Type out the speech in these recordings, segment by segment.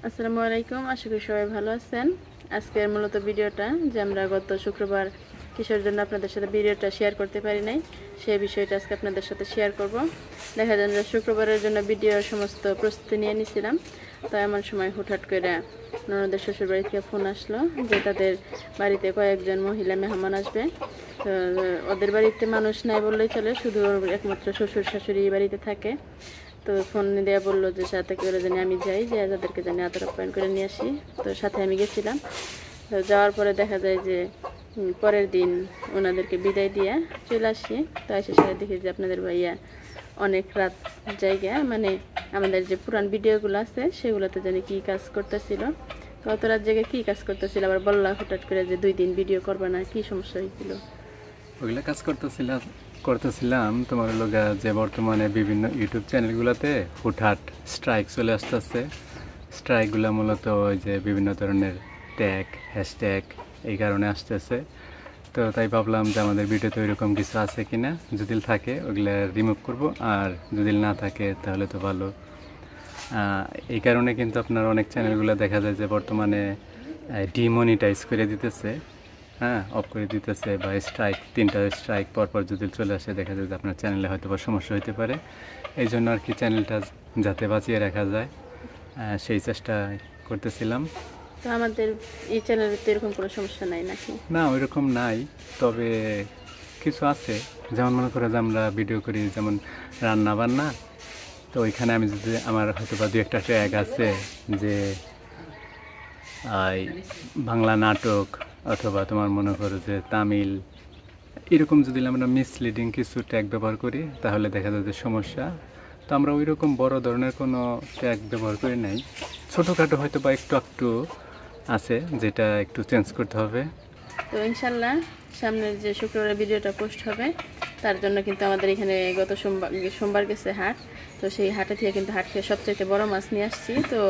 আসসালামু আলাইকুম, আশা করি সবাই ভালো আছেন। আজকের মূলত ভিডিওটা যে আমরা গত শুক্রবার কিসের জন্য আপনাদের সাথে ভিডিওটা শেয়ার করতে পারি নাই, সেই বিষয়টা আজকে আপনাদের সাথে শেয়ার করব। দেখা যায় যে শুক্রবারের জন্য ভিডিওর সমস্ত প্রস্তুতি নিয়ে নিয়েছিলাম, তো এমন সময় হুটহাট করে ননদের শ্বশুর বাড়ি থেকে ফোন আসলো যে তাদের বাড়িতে কয়েকজন মহিলা মেহমান আসবে। তো ওদের বাড়িতে মানুষ নাই বললেই চলে, শুধু একমাত্র শ্বশুর শাশুড়ি বাড়িতে থাকে। তো ফোন দেওয়া বললো যে সাথে করে জানি আমি যাই, যে তাদেরকে জানি আদর আপ্যায়ন করে নিয়ে আসি। তো সাথে আমি গেছিলাম। তো যাওয়ার পরে দেখা যায় যে পরের দিন ওনাদেরকে বিদায় দিয়ে চলে আসি। তো এসে সাথে দেখি যে আপনাদের ভাইয়া অনেক রাত জায়গা, মানে আমাদের যে পুরান ভিডিওগুলো আছে সেগুলোতে জানি কি কাজ করতেছিল। তো অত রাত জায়গায় কী কাজ করতেছিল, আবার বললা হঠাৎ করে যে 2 দিন ভিডিও করবে না, কি সমস্যা হয়েছিল? ওইগুলো কাজ করতেছিলাম তোমার লগা যে বর্তমানে বিভিন্ন ইউটিউব চ্যানেলগুলোতে হুটহাট স্ট্রাইক চলে আসতেছে। স্ট্রাইকগুলো মূলত ওই যে বিভিন্ন ধরনের ট্যাগ হ্যাশট্যাগ এই কারণে আসতেছে। তো তাই ভাবলাম যে আমাদের ভিডিওতে ওইরকম কিছু আছে কিনা, যদি থাকে ওইগুলো রিমুভ করব, আর যদি না থাকে তাহলে তো ভালো। এই কারণে কিন্তু আপনার অনেক চ্যানেলগুলো দেখা যায় যে বর্তমানে ডিমনিটাইজ করে দিতেছে, অফ করে দিতেছে, বা স্ট্রাইক 3টা স্ট্রাইক পরপর যদি চলে আসে দেখা যায় যে আপনার চ্যানেলে হয়তো বা সমস্যা হতে পারে। এই জন্য আর কি চ্যানেলটা যাতে বাঁচিয়ে রাখা যায় সেই চেষ্টা করতেছিলাম। তো আমাদের এই চ্যানেলে তো এরকম কোনো সমস্যা নাই নাকি? না, ওইরকম নাই, তবে কিছু আছে। যেমন মনে করে যে আমরা ভিডিও করি যেমন রান্না বান্না, তো ওইখানে আমি যদি আমার হয়তো বা 2-1টা ট্যাগ আছে যে বাংলা নাটক অথবা তোমার মনে করো যে তামিল, এরকম যদি আমরা মিসলিডিং কিছু ট্যাগ ব্যবহার করি তাহলে দেখা যায় যে সমস্যা। তো আমরা ওই রকম বড় ধরনের কোনো ট্যাগ ব্যবহার করি নাই, ছোটোখাটো হয়তো বা একটু আছে যেটা একটু চেঞ্জ করতে হবে। তো ইনশাল্লাহ সামনের যে শুক্রবারের ভিডিওটা পোস্ট হবে তার জন্য কিন্তু আমাদের এখানে গত সোমবার গেছে হাট। তো সেই হাটে থেকে কিন্তু হাট থেকে সবচেয়ে বড় মাছ নিয়ে আসছি। তো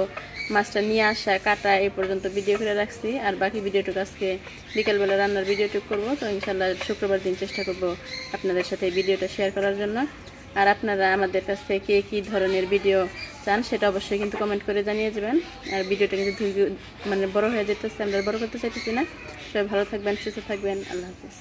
মাছটা নিয়ে আসা কাটা এই পর্যন্ত ভিডিও করে রাখছি, আর বাকি ভিডিওটুকু আজকে বিকালবেলা রান্নার ভিডিওটুকু করবো। তো ইনশাল্লাহ শুক্রবার দিন চেষ্টা করব আপনাদের সাথে এই ভিডিওটা শেয়ার করার জন্য। আর আপনারা আমাদের কাছ থেকে কী ধরনের ভিডিও চান সেটা অবশ্যই কিন্তু কমেন্ট করে জানিয়ে যাবেন। আর ভিডিওটা কিন্তু মানে বড় হয়ে যেতেছে, আমরা বড় করতে চাইতেছি না। সবাই ভালো থাকবেন, সুস্থ থাকবেন, আল্লাহ হাফিজ।